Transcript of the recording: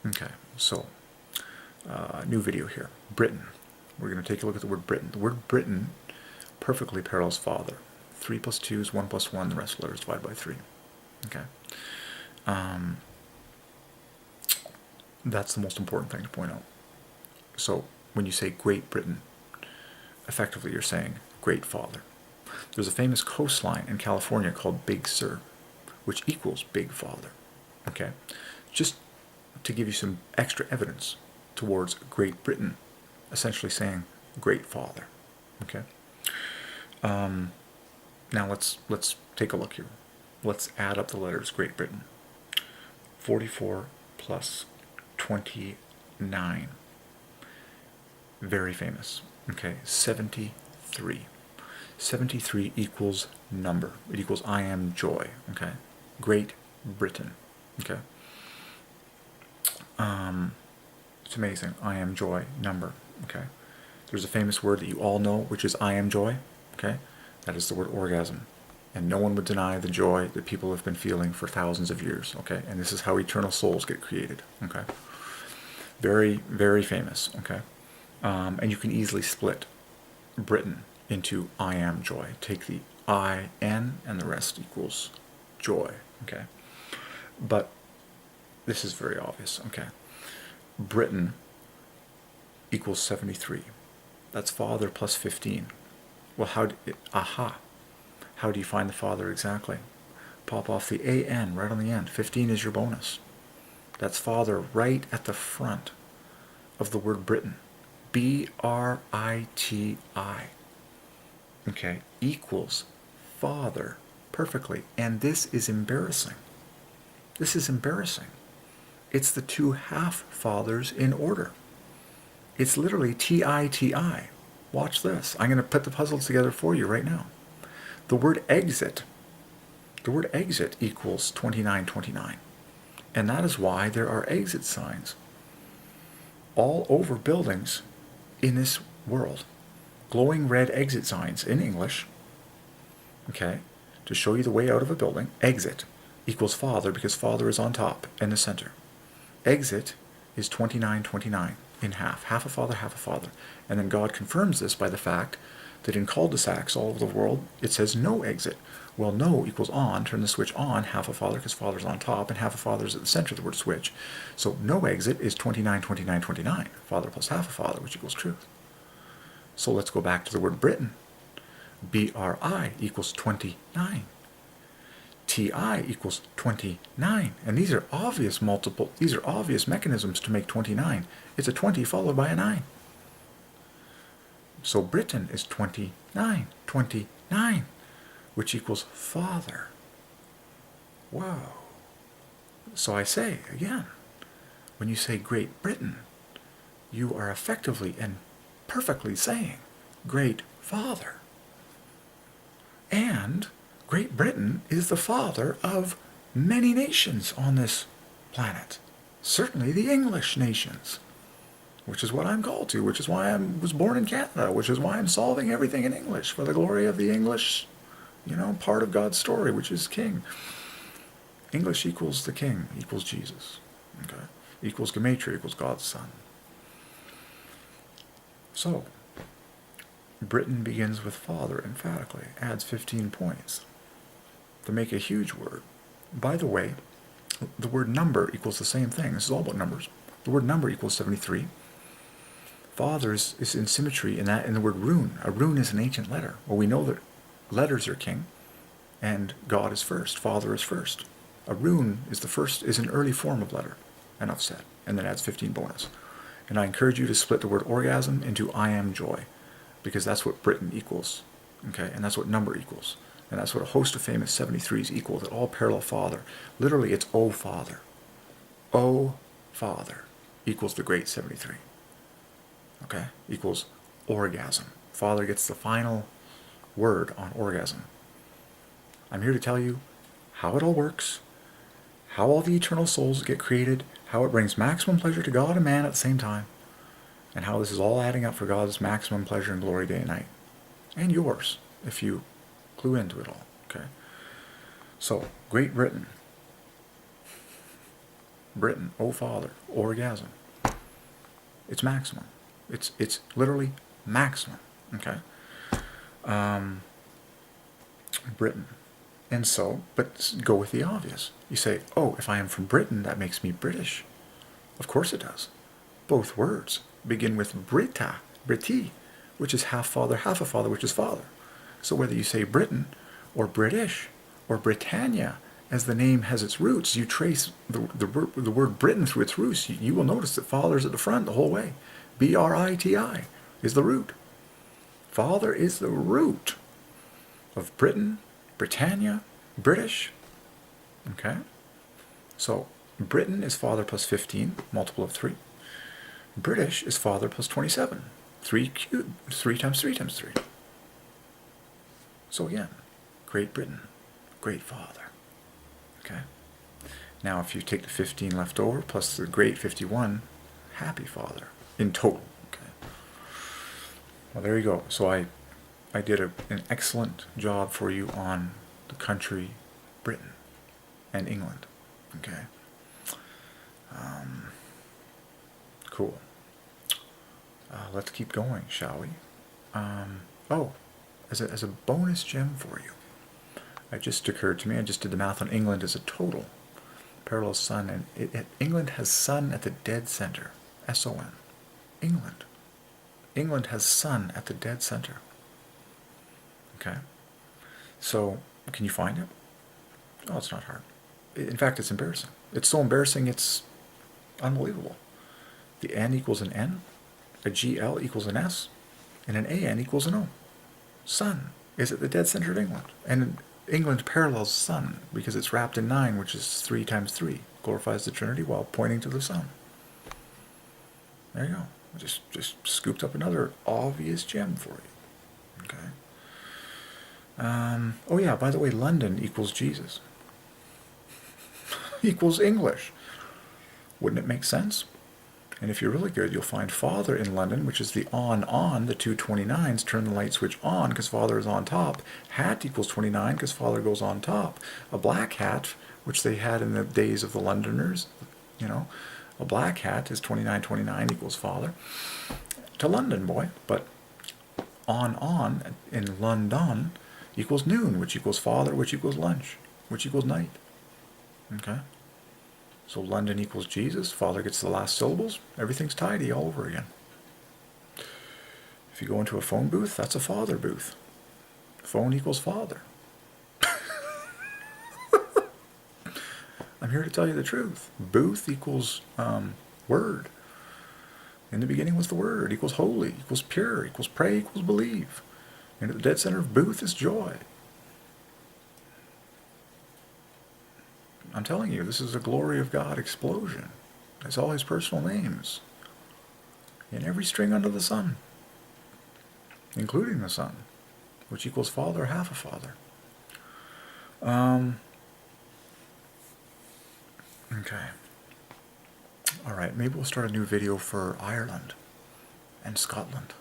Okay, so new video here. Britain. We're going to take a look at the word Britain. The word Britain perfectly parallels father. 3 plus 2 is 1 plus 1. The rest of the letters divide by 3. Okay. That's the most important thing to point out. So when you say Great Britain, effectively you're saying Great Father. There's a famous coastline in California called Big Sur, which equals Big Father. Okay, just to give you some extra evidence towards Great Britain, essentially saying Great Father. Okay. Now let's take a look here. Let's add up the letters Great Britain. 44 plus 29. Very famous. Okay, 73. 73 equals number. It equals I am joy. Okay, Great Britain. Okay. It's amazing. I am joy, number. Okay. There's a famous word that you all know, which is I am joy. Okay. That is the word orgasm. And no one would deny the joy that people have been feeling for thousands of years. Okay. And this is how eternal souls get created. Okay. Very, very famous. Okay. And you can easily split Britain into I am joy. Take the I-N and the rest equals joy. Okay. But this is very obvious. Okay. Britain equals 73. That's father plus 15. Well, how do you find the father exactly? Pop off the A-N right on the end. 15 is your bonus. That's father right at the front of the word Britain. B-R-I-T-I. Okay, equals father perfectly. And this is embarrassing. This is embarrassing. It's the two half fathers in order. It's literally T-I-T-I. Watch this. I'm going to put the puzzles together for you right now. The word exit equals 2929. And that is why there are exit signs all over buildings in this world. Glowing red exit signs in English. Okay, to show you the way out of a building. Exit equals father because father is on top in the center. Exit is 2929 in half. Half a father, half a father. And then God confirms this by the fact that in cul-de-sacs all over the world, it says no exit. Well, no equals on. Turn the switch on, half a father because father's on top, and half a father is at the center of the word switch. So no exit is 292929. Father plus half a father, which equals truth. So let's go back to the word Britain. B-R-I equals 29. T-I equals 29. And these are obvious mechanisms to make 29. It's a 20 followed by a 9. So Britain is 29. 29, which equals father. Wow. So I say, again, when you say Great Britain, you are effectively and perfectly saying Great Father. And Great Britain is the father of many nations on this planet. Certainly the English nations, which is what I'm called to, which is why I was born in Canada, which is why I'm solving everything in English for the glory of the English, part of God's story, which is King. English equals the King, equals Jesus. Okay? Equals Gematria, equals God's Son. So, Britain begins with father emphatically, adds 15 points to make a huge word. By the way, the word number equals the same thing. This is all about numbers. The word number equals 73. Father is in symmetry in the word rune. A rune is an ancient letter. Well, we know that letters are king, and God is first. Father is first. A rune is an early form of letter. Enough said. And then adds 15 bonus. And I encourage you to split the word orgasm into I am joy, because that's what Britain equals. Okay, and that's what number equals. And that's what a host of famous 73s equal, that all parallel father. Literally, it's O Father. O Father equals the great 73. Okay, equals orgasm. Father gets the final word on orgasm. I'm here to tell you how it all works, how all the eternal souls get created, how it brings maximum pleasure to God and man at the same time, and how this is all adding up for God's maximum pleasure and glory day and night. And yours, if you clue into it all. Okay. So, Great Britain. Britain, oh father, orgasm. It's maximum. It's literally maximum. Okay. Britain. And so, but go with the obvious. You say, oh, if I am from Britain, that makes me British. Of course it does. Both words begin with Brita, Briti, which is half father, half a father, which is father. So whether you say Britain or British or Britannia, as the name has its roots, you trace the word Britain through its roots, you will notice that father's at the front the whole way. B-R-I-T-I is the root. Father is the root of Britain, Britannia, British. Okay? So Britain is father plus 15, multiple of 3. British is father plus 27. 3 cubed, 3 times 3 times 3. So again, Great Britain, great father. Okay? Now if you take the 15 left over plus the great 51, happy father in total. Okay? Well, there you go. So I did an excellent job for you on the country Britain and England. Okay? Cool. Let's keep going, shall we? Oh, as a bonus gem for you, it just occurred to me, I just did the math on England as a total. Parallel sun, and England has sun at the dead center. S-O-N. England. England has sun at the dead center. Okay? So, can you find it? Oh, it's not hard. In fact, it's embarrassing. It's so embarrassing, it's unbelievable. The N equals an N, a GL equals an S, and an AN equals an O. Sun is at the dead center of England. And England parallels sun because it's wrapped in 9, which is 3 times 3. Glorifies the Trinity while pointing to the sun. There you go. I just scooped up another obvious gem for you. Okay. Oh yeah, by the way, London equals Jesus. Equals English. Wouldn't it make sense? And if you're really good, you'll find Father in London, which is the on, the two 29s, turn the light switch on because Father is on top. Hat equals 29 because Father goes on top. A black hat, which they had in the days of the Londoners, you know, a black hat is 29 equals Father. To London, boy. But on in London equals noon, which equals Father, which equals lunch, which equals night. Okay? So London equals Jesus, Father gets the last syllables, everything's tidy all over again. If you go into a phone booth, that's a Father booth. Phone equals Father. I'm here to tell you the truth. Booth equals word. In the beginning was the Word, equals holy, equals pure, equals pray, equals believe. And at the dead center of booth is joy. I'm telling you, this is a glory of God explosion. It's all His personal names. In every string under the sun. Including the sun, which equals Father, half a Father. Okay. Alright, maybe we'll start a new video for Ireland and Scotland.